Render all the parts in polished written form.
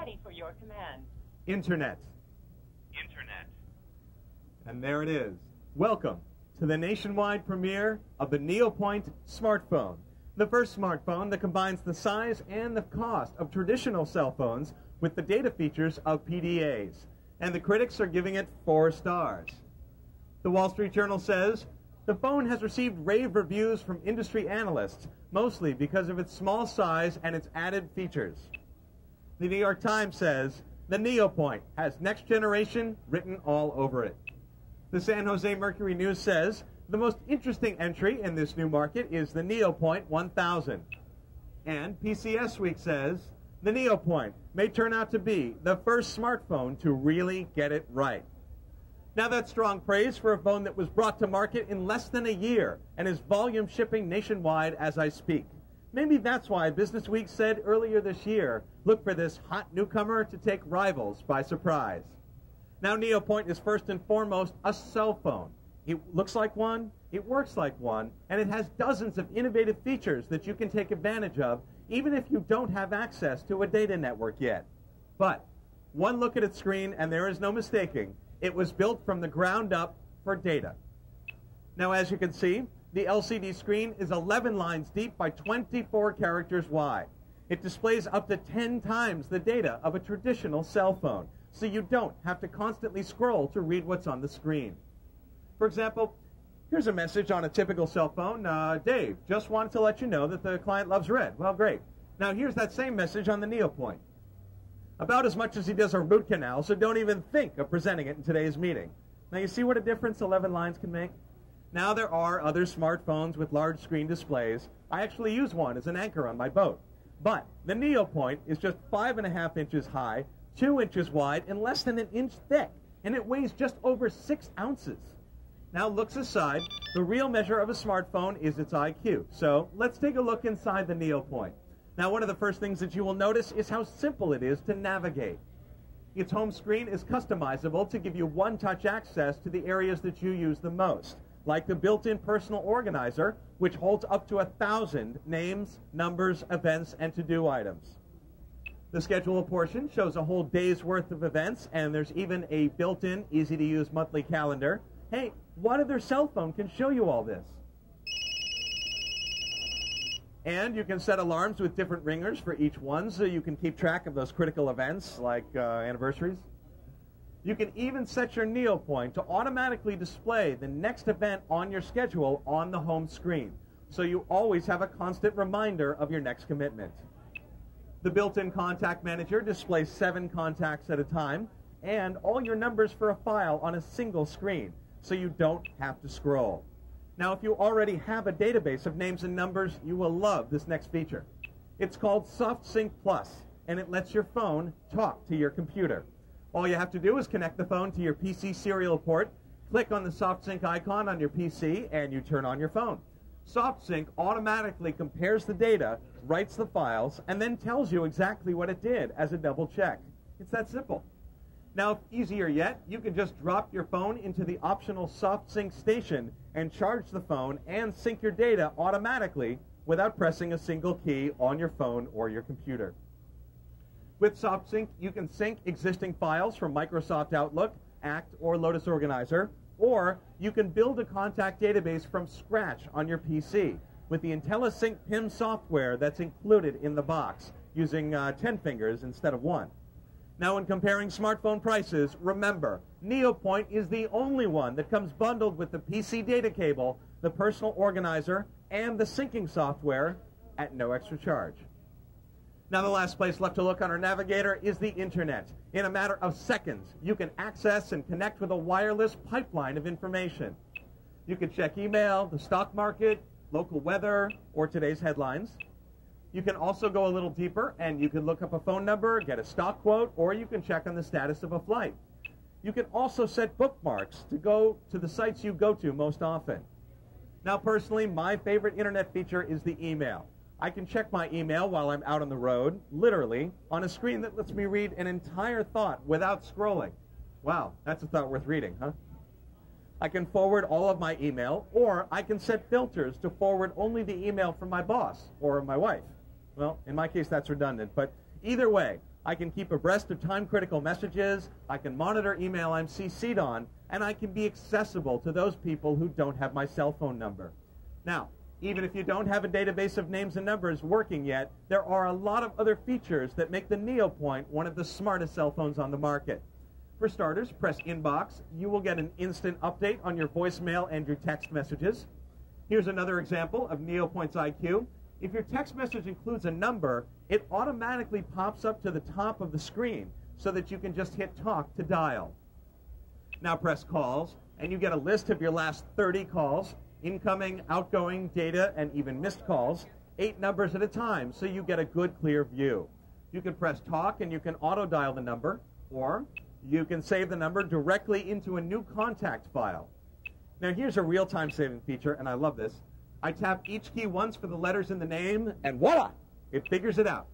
ready for your command. Internet. Internet. And there it is. Welcome to the nationwide premiere of the NeoPoint smartphone. The first smartphone that combines the size and the cost of traditional cell phones with the data features of PDAs. And the critics are giving it 4 stars. The Wall Street Journal says, the phone has received rave reviews from industry analysts, mostly because of its small size and its added features. The New York Times says, the NeoPoint has next generation written all over it. The San Jose Mercury News says, the most interesting entry in this new market is the NeoPoint 1000. And PCS Week says, the NeoPoint may turn out to be the first smartphone to really get it right. Now that's strong praise for a phone that was brought to market in less than a year and is volume shipping nationwide as I speak. Maybe that's why Business Week said earlier this year, look for this hot newcomer to take rivals by surprise. Now NeoPoint is first and foremost a cell phone. It looks like one, it works like one, and it has dozens of innovative features that you can take advantage of even if you don't have access to a data network yet. But one look at its screen and there is no mistaking, it was built from the ground up for data. Now as you can see, the LCD screen is 11 lines deep by 24 characters wide. It displays up to 10 times the data of a traditional cell phone, so you don't have to constantly scroll to read what's on the screen. For example, here's a message on a typical cell phone. Dave, just wanted to let you know that the client loves red. Well, great. Now here's that same message on the NeoPoint. About as much as he does a root canal, so don't even think of presenting it in today's meeting. Now you see what a difference 11 lines can make? Now there are other smartphones with large screen displays. I actually use one as an anchor on my boat. But the NeoPoint is just 5.5 inches high, 2 inches wide, and less than an inch thick, and it weighs just over 6 ounces. Now looks aside, the real measure of a smartphone is its IQ. So let's take a look inside the NeoPoint. Now one of the first things that you will notice is how simple it is to navigate. Its home screen is customizable to give you one-touch access to the areas that you use the most, like the built-in personal organizer, which holds up to 1,000 names, numbers, events, and to-do items. The schedule portion shows a whole day's worth of events, and there's even a built-in, easy-to-use monthly calendar. Hey, what other cell phone can show you all this? And you can set alarms with different ringers for each one, so you can keep track of those critical events, like anniversaries. You can even set your NeoPoint to automatically display the next event on your schedule on the home screen, so you always have a constant reminder of your next commitment. The built-in contact manager displays 7 contacts at a time, and all your numbers for a file on a single screen, so you don't have to scroll. Now, if you already have a database of names and numbers, you will love this next feature. It's called SoftSync Plus, and it lets your phone talk to your computer. All you have to do is connect the phone to your PC serial port, click on the SoftSync icon on your PC, and you turn on your phone. SoftSync automatically compares the data, writes the files, and then tells you exactly what it did as a double check. It's that simple. Now, if easier yet, you can just drop your phone into the optional SoftSync station and charge the phone and sync your data automatically without pressing a single key on your phone or your computer. With SoftSync, you can sync existing files from Microsoft Outlook, Act, or Lotus Organizer, or you can build a contact database from scratch on your PC with the IntelliSync PIM software that's included in the box, using 10 fingers instead of 1. Now, when comparing smartphone prices, remember, NeoPoint is the only one that comes bundled with the PC data cable, the personal organizer, and the syncing software at no extra charge. Now, the last place left to look on our navigator is the Internet. In a matter of seconds, you can access and connect with a wireless pipeline of information. You can check email, the stock market, local weather, or today's headlines. You can also go a little deeper, and you can look up a phone number, get a stock quote, or you can check on the status of a flight. You can also set bookmarks to go to the sites you go to most often. Now, personally, my favorite Internet feature is the email. I can check my email while I'm out on the road, literally, on a screen that lets me read an entire thought without scrolling. Wow, that's a thought worth reading, huh? I can forward all of my email, or I can set filters to forward only the email from my boss or my wife. Well, in my case, that's redundant. But either way, I can keep abreast of time-critical messages, I can monitor email I'm CC'd on, and I can be accessible to those people who don't have my cell phone number. Now, even if you don't have a database of names and numbers working yet, there are a lot of other features that make the NeoPoint one of the smartest cell phones on the market. For starters, press Inbox. You will get an instant update on your voicemail and your text messages. Here's another example of NeoPoint's IQ. If your text message includes a number, it automatically pops up to the top of the screen so that you can just hit talk to dial. Now press Calls, and you get a list of your last 30 calls, incoming, outgoing, data, and even missed calls, 8 numbers at a time, so you get a good, clear view. You can press Talk, and you can auto-dial the number, or you can save the number directly into a new contact file. Now here's a real-time saving feature, and I love this. I tap each key once for the letters in the name, and voila! It figures it out.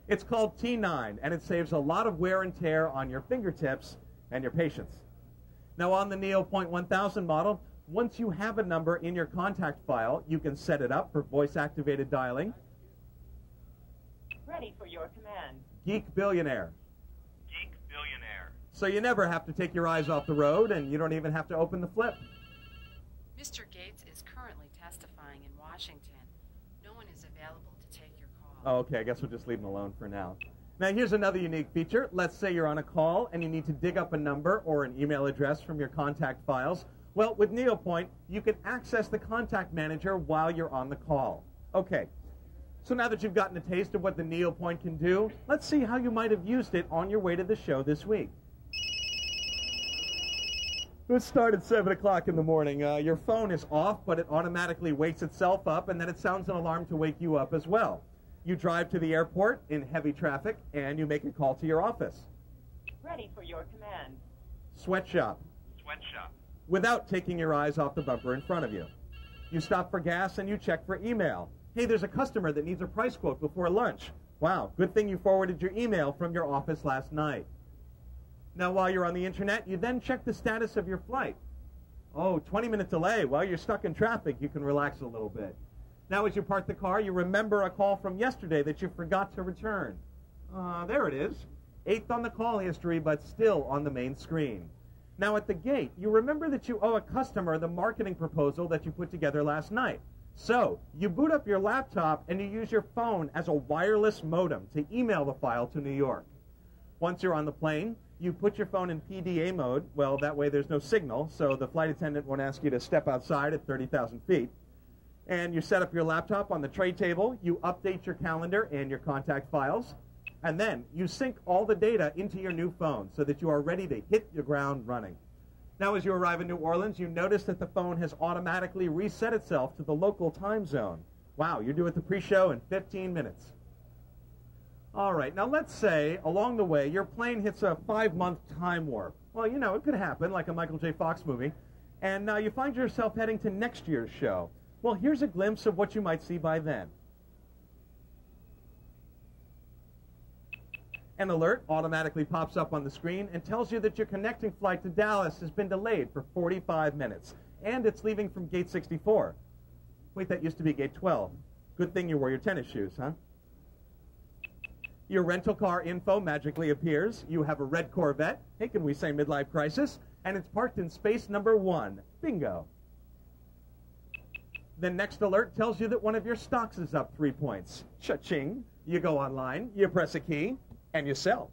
It's called T9, and it saves a lot of wear and tear on your fingertips and your patience. Now on the NeoPoint 1000 model, once you have a number in your contact file, you can set it up for voice-activated dialing. Ready for your command. Geek Billionaire. Geek billionaire. So you never have to take your eyes off the road, and you don't even have to open the flip. Mr. Gates is currently testifying in Washington. No one is available to take your call. Oh, okay, I guess we'll just leave him alone for now. Now here's another unique feature. Let's say you're on a call and you need to dig up a number or an email address from your contact files. Well, with NeoPoint, you can access the contact manager while you're on the call. Okay, so now that you've gotten a taste of what the NeoPoint can do, let's see how you might have used it on your way to the show this week. Let's start at 7 o'clock in the morning. Your phone is off, but it automatically wakes itself up, and then it sounds an alarm to wake you up as well. You drive to the airport in heavy traffic, and you make a call to your office. Ready for your command. Sweatshop. Sweatshop. Without taking your eyes off the bumper in front of you. You stop for gas and you check for email. Hey, there's a customer that needs a price quote before lunch. Wow, good thing you forwarded your email from your office last night. Now, while you're on the internet, you then check the status of your flight. Oh, 20-minute delay. While you're stuck in traffic, you can relax a little bit. Now, as you park the car, you remember a call from yesterday that you forgot to return. There it is. 8th on the call history, but still on the main screen. Now, at the gate, you remember that you owe a customer the marketing proposal that you put together last night. So, you boot up your laptop and you use your phone as a wireless modem to email the file to New York. Once you're on the plane, you put your phone in PDA mode. Well, that way there's no signal, so the flight attendant won't ask you to step outside at 30,000 feet. And you set up your laptop on the tray table, you update your calendar and your contact files, and then you sync all the data into your new phone so that you are ready to hit the ground running. Now, as you arrive in New Orleans, you notice that the phone has automatically reset itself to the local time zone. Wow, you're due at the pre-show in 15 minutes. All right, now let's say along the way your plane hits a 5-month time warp. Well, you know, it could happen, like a Michael J. Fox movie. And now you find yourself heading to next year's show. Well, here's a glimpse of what you might see by then. An alert automatically pops up on the screen and tells you that your connecting flight to Dallas has been delayed for 45 minutes, and it's leaving from gate 64. Wait, that used to be gate 12. Good thing you wore your tennis shoes, huh? Your rental car info magically appears. You have a red Corvette. Hey, can we say midlife crisis? And it's parked in space number 1. Bingo. The next alert tells you that one of your stocks is up 3 points. Cha-ching. You go online, you press a key, and you sell.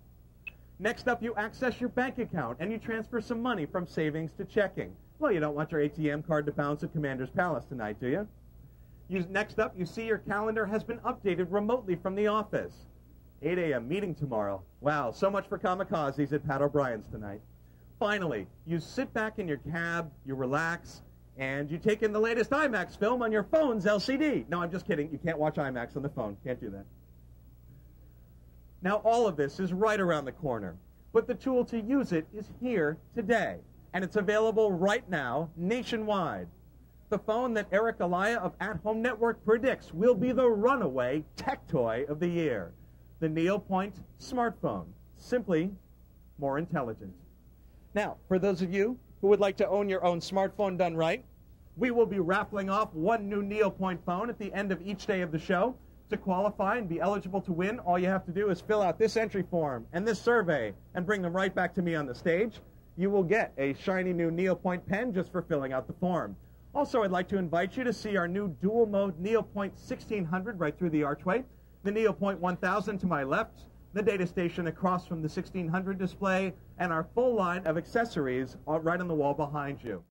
Next up, you access your bank account, and you transfer some money from savings to checking. Well, you don't want your ATM card to bounce at Commander's Palace tonight, do you? Next up, you see your calendar has been updated remotely from the office. 8 a.m. meeting tomorrow. Wow, so much for kamikazes at Pat O'Brien's tonight. Finally, you sit back in your cab, you relax, and you take in the latest IMAX film on your phone's LCD. No, I'm just kidding. You can't watch IMAX on the phone. Can't do that. Now, all of this is right around the corner, but the tool to use it is here today, and it's available right now nationwide. The phone that Eric Alaya of At Home Network predicts will be the runaway tech toy of the year. The NeoPoint smartphone, simply more intelligent. Now, for those of you who would like to own your own smartphone done right, we will be raffling off one new NeoPoint phone at the end of each day of the show. To qualify and be eligible to win, all you have to do is fill out this entry form and this survey and bring them right back to me on the stage. You will get a shiny new NeoPoint pen just for filling out the form. Also, I'd like to invite you to see our new dual-mode NeoPoint 1600 right through the archway, the NeoPoint 1000 to my left, the data station across from the 1600 display, and our full line of accessories right on the wall behind you.